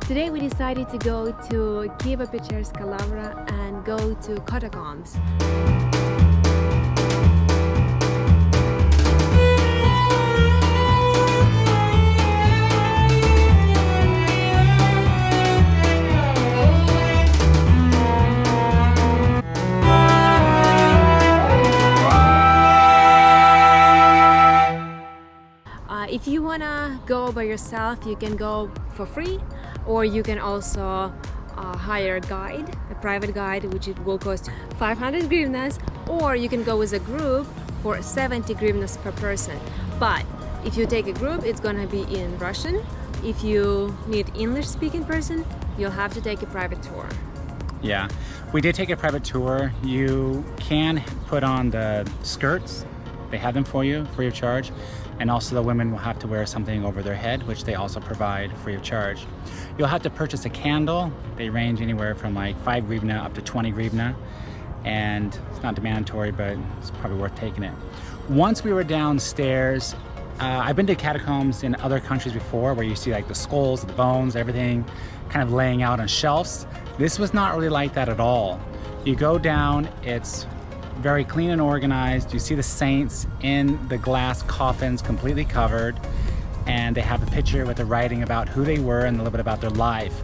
Today we decided to go to Kiev Lavra and go to catacombs. If you wanna go by yourself, you can go for free, or you can also hire a guide, a private guide, which it will cost 500 hryvnias, or you can go with a group for 70 hryvnias per person. But if you take a group, it's gonna be in Russian. If you need English-speaking person, you'll have to take a private tour. Yeah, we did take a private tour. You can put on the skirts. They have them for you free of charge. And also the women will have to wear something over their head, which they also provide free of charge. You'll have to purchase a candle. They range anywhere from like 5 hryvnia up to 20 hryvnia. And it's not mandatory, but it's probably worth taking it. Once we were downstairs, I've been to catacombs in other countries before where you see like the skulls, the bones, everything kind of laying out on shelves. This was not really like that at all. You go down, it's very clean and organized. You see the saints in the glass coffins completely covered, and they have a picture with the writing about who they were and a little bit about their life.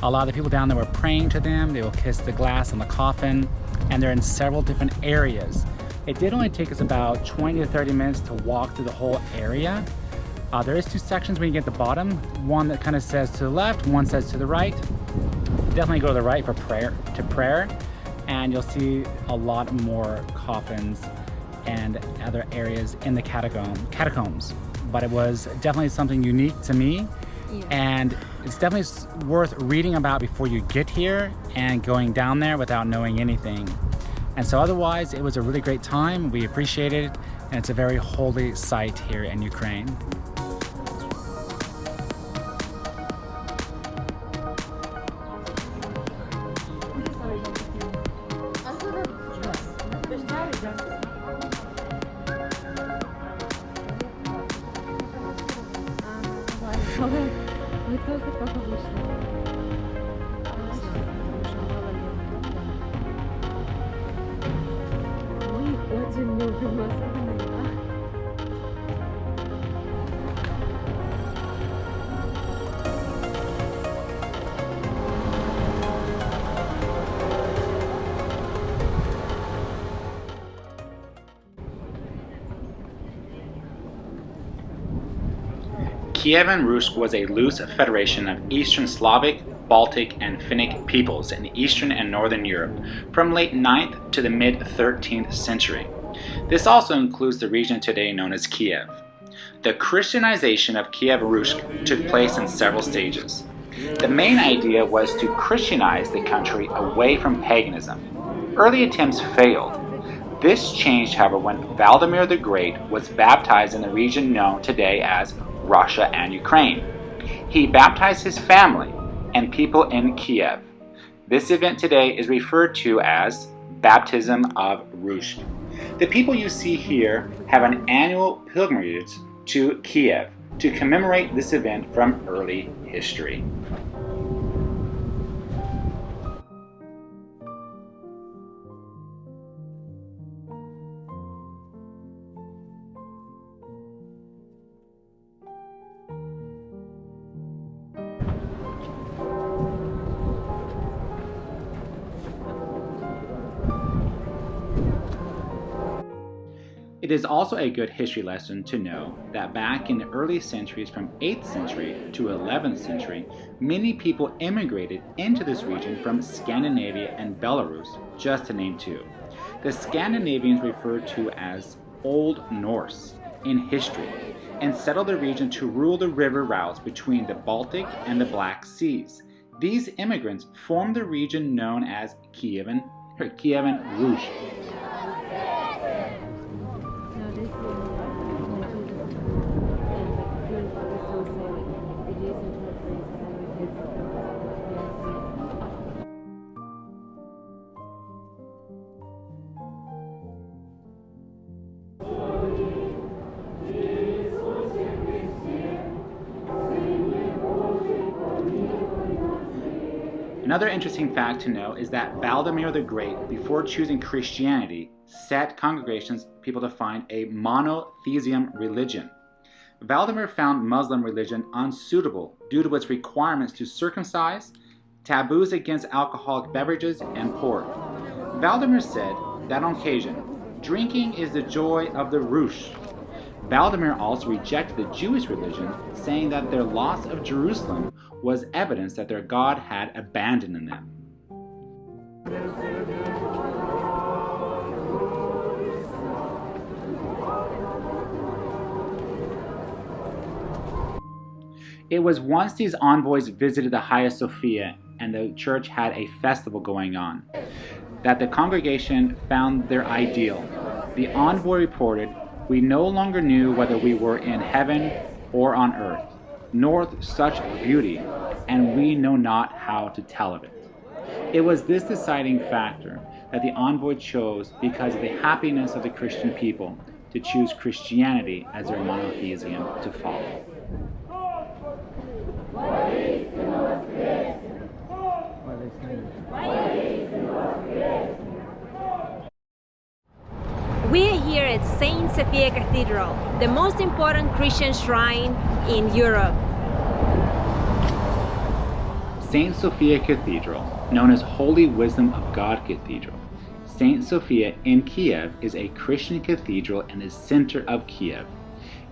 A lot of the people down there were praying to them. They will kiss the glass on the coffin, and they're in several different areas. It did only take us about 20 to 30 minutes to walk through the whole area. There is 2 sections when you get to the bottom. One that kind of says to the left, one says to the right. Definitely go to the right for prayer. And you'll see a lot more coffins and other areas in the catacombs. But it was definitely something unique to me. Yeah. And it's definitely worth reading about before you get here and going down there without knowing anything. And so otherwise, it was a really great time. We appreciate it, and it's a very holy site here in Ukraine. Мы только вышли. Мы их очень любим, особенно я. Kievan Rus was a loose federation of Eastern Slavic, Baltic, and Finnic peoples in Eastern and Northern Europe from late 9th to the mid-13th century. This also includes the region today known as Kiev. The Christianization of Kiev Rus took place in several stages. The main idea was to Christianize the country away from paganism. Early attempts failed. This changed, however, when Vladimir the Great was baptized in the region known today as Russia and Ukraine. He baptized his family and people in Kiev. This event today is referred to as Baptism of Rus. The people you see here have an annual pilgrimage to Kiev to commemorate this event from early history. It is also a good history lesson to know that back in the early centuries from 8th century to 11th century, many people immigrated into this region from Scandinavia and Belarus, just to name 2. The Scandinavians referred to as Old Norse in history and settled the region to rule the river routes between the Baltic and the Black Seas. These immigrants formed the region known as Kievan Rus. Another interesting fact to know is that Vladimir the Great, before choosing Christianity, set congregations people to find a monotheism religion. Vladimir found Muslim religion unsuitable due to its requirements to circumcise, taboos against alcoholic beverages, and pork. Vladimir said that on occasion, drinking is the joy of the Rush. Vladimir also rejected the Jewish religion, saying that their loss of Jerusalem was evidence that their God had abandoned them. It was once these envoys visited the Hagia Sophia and the church had a festival going on that the congregation found their ideal. The envoy reported, "We no longer knew whether we were in heaven or on earth, nor such beauty, and we know not how to tell of it." It was this deciding factor that the envoy chose because of the happiness of the Christian people to choose Christianity as their monotheism to follow. We are here at Saint Sophia Cathedral, the most important Christian shrine in Europe. Saint Sophia Cathedral, known as Holy Wisdom of God Cathedral. Saint Sophia in Kiev is a Christian cathedral in the center of Kiev.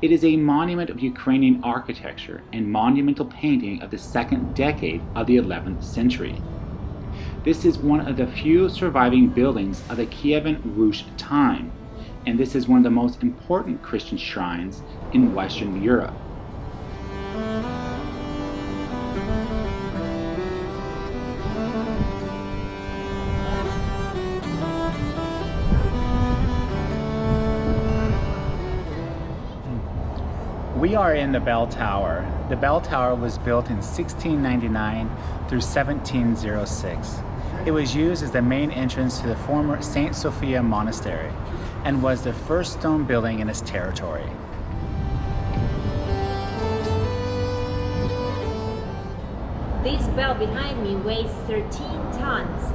It is a monument of Ukrainian architecture and monumental painting of the second decade of the 11th century. This is one of the few surviving buildings of the Kievan Rus time, and this is one of the most important Christian shrines in Western Europe. We are in the bell tower. The bell tower was built in 1699 through 1706. It was used as the main entrance to the former Saint Sophia Monastery and was the first stone building in its territory. This bell behind me weighs 13 tons.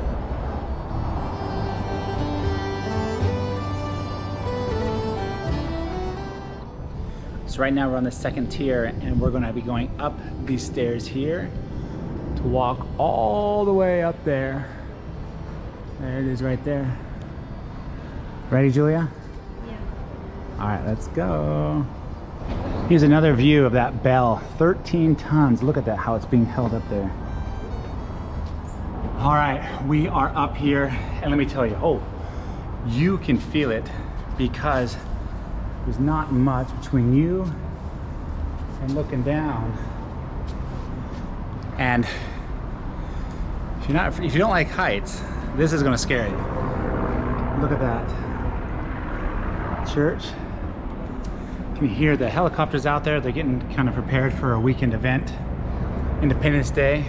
So right now we're on the second tier and we're going to be going up these stairs here to walk all the way up there. There it is right there. Ready, Julia? Yeah. All right, let's go. Here's another view of that bell, 13 tons. Look at that, how it's being held up there. All right, we are up here and let me tell you, you can feel it because there's not much between you and looking down. And if you don't like heights, this is gonna scare you. Look at that. Church. You can hear the helicopters out there. They're getting kind of prepared for a weekend event. Independence Day.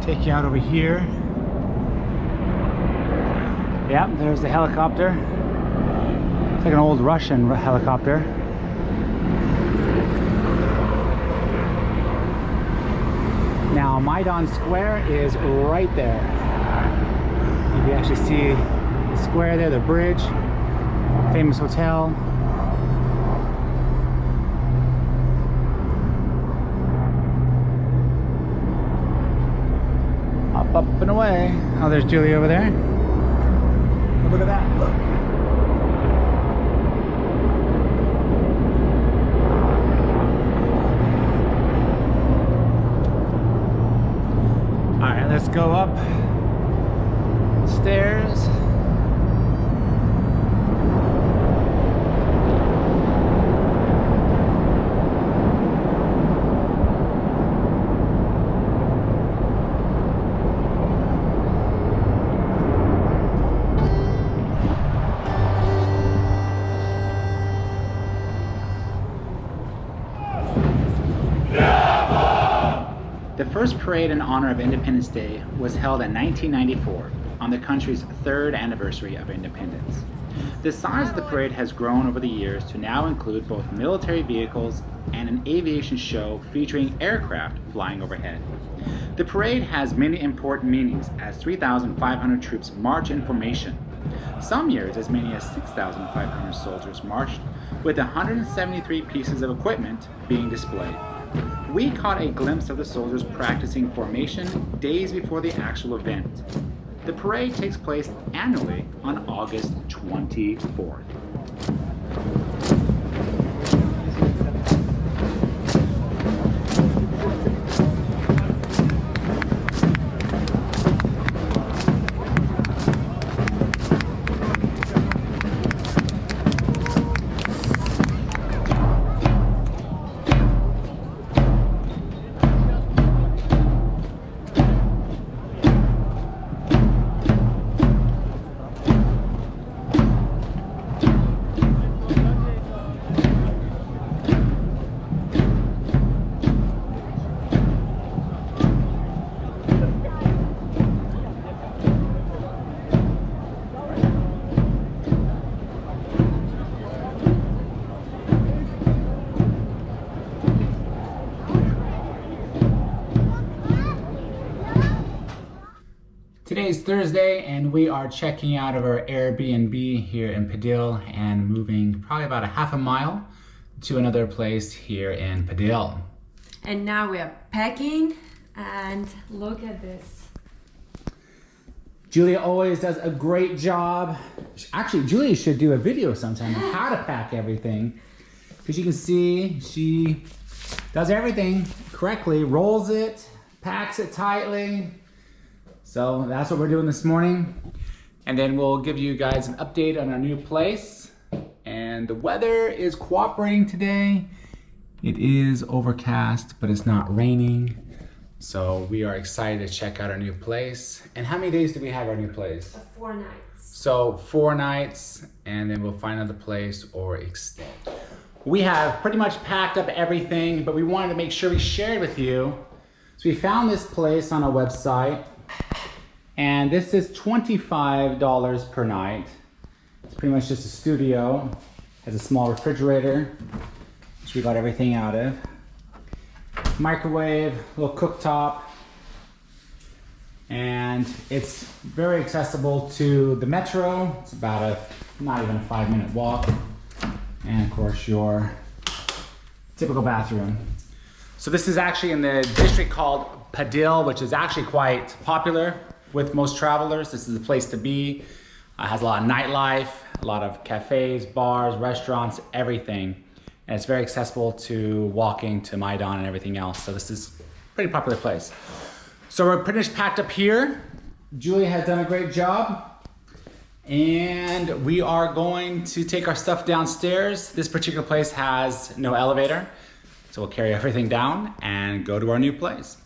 Take you out over here. Yep, there's the helicopter. It's like an old Russian helicopter. Now Maidon Square is right there. You can actually see the square there, the bridge, famous hotel. Up and away. Oh, there's Julie over there. Look at that, look. Let's go up stairs. The first parade in honor of Independence Day was held in 1994 on the country's 3rd anniversary of independence. The size of the parade has grown over the years to now include both military vehicles and an aviation show featuring aircraft flying overhead. The parade has many important meanings as 3,500 troops march in formation. Some years as many as 6,500 soldiers marched, with 173 pieces of equipment being displayed. We caught a glimpse of the soldiers practicing formation days before the actual event. The parade takes place annually on August 24th. Today's Thursday and we are checking out of our Airbnb here in Padil and moving probably about a half a mile to another place here in Padil. And now we are packing, and look at this. Julia always does a great job. Actually, Julia should do a video sometime on how to pack everything, because you can see she does everything correctly, rolls it, packs it tightly. So that's what we're doing this morning. And then we'll give you guys an update on our new place. And the weather is cooperating today. It is overcast, but it's not raining. So we are excited to check out our new place. And how many days do we have our new place? 4 nights. So 4 nights, and then we'll find another place or extend. We have pretty much packed up everything, but we wanted to make sure we shared with you. So we found this place on our website. And this is $25 per night. It's pretty much just a studio. Has a small refrigerator, which we got everything out of. Microwave, little cooktop. And it's very accessible to the metro. It's about not even a 5-minute walk. And of course your typical bathroom. So this is actually in the district called Padil, which is actually quite popular with most travelers. This is the place to be. It has a lot of nightlife, a lot of cafes, bars, restaurants, everything. And it's very accessible to walking to Maidon and everything else. So this is a pretty popular place. So we're pretty much packed up here. Julia has done a great job. And we are going to take our stuff downstairs. This particular place has no elevator. So we'll carry everything down and go to our new place.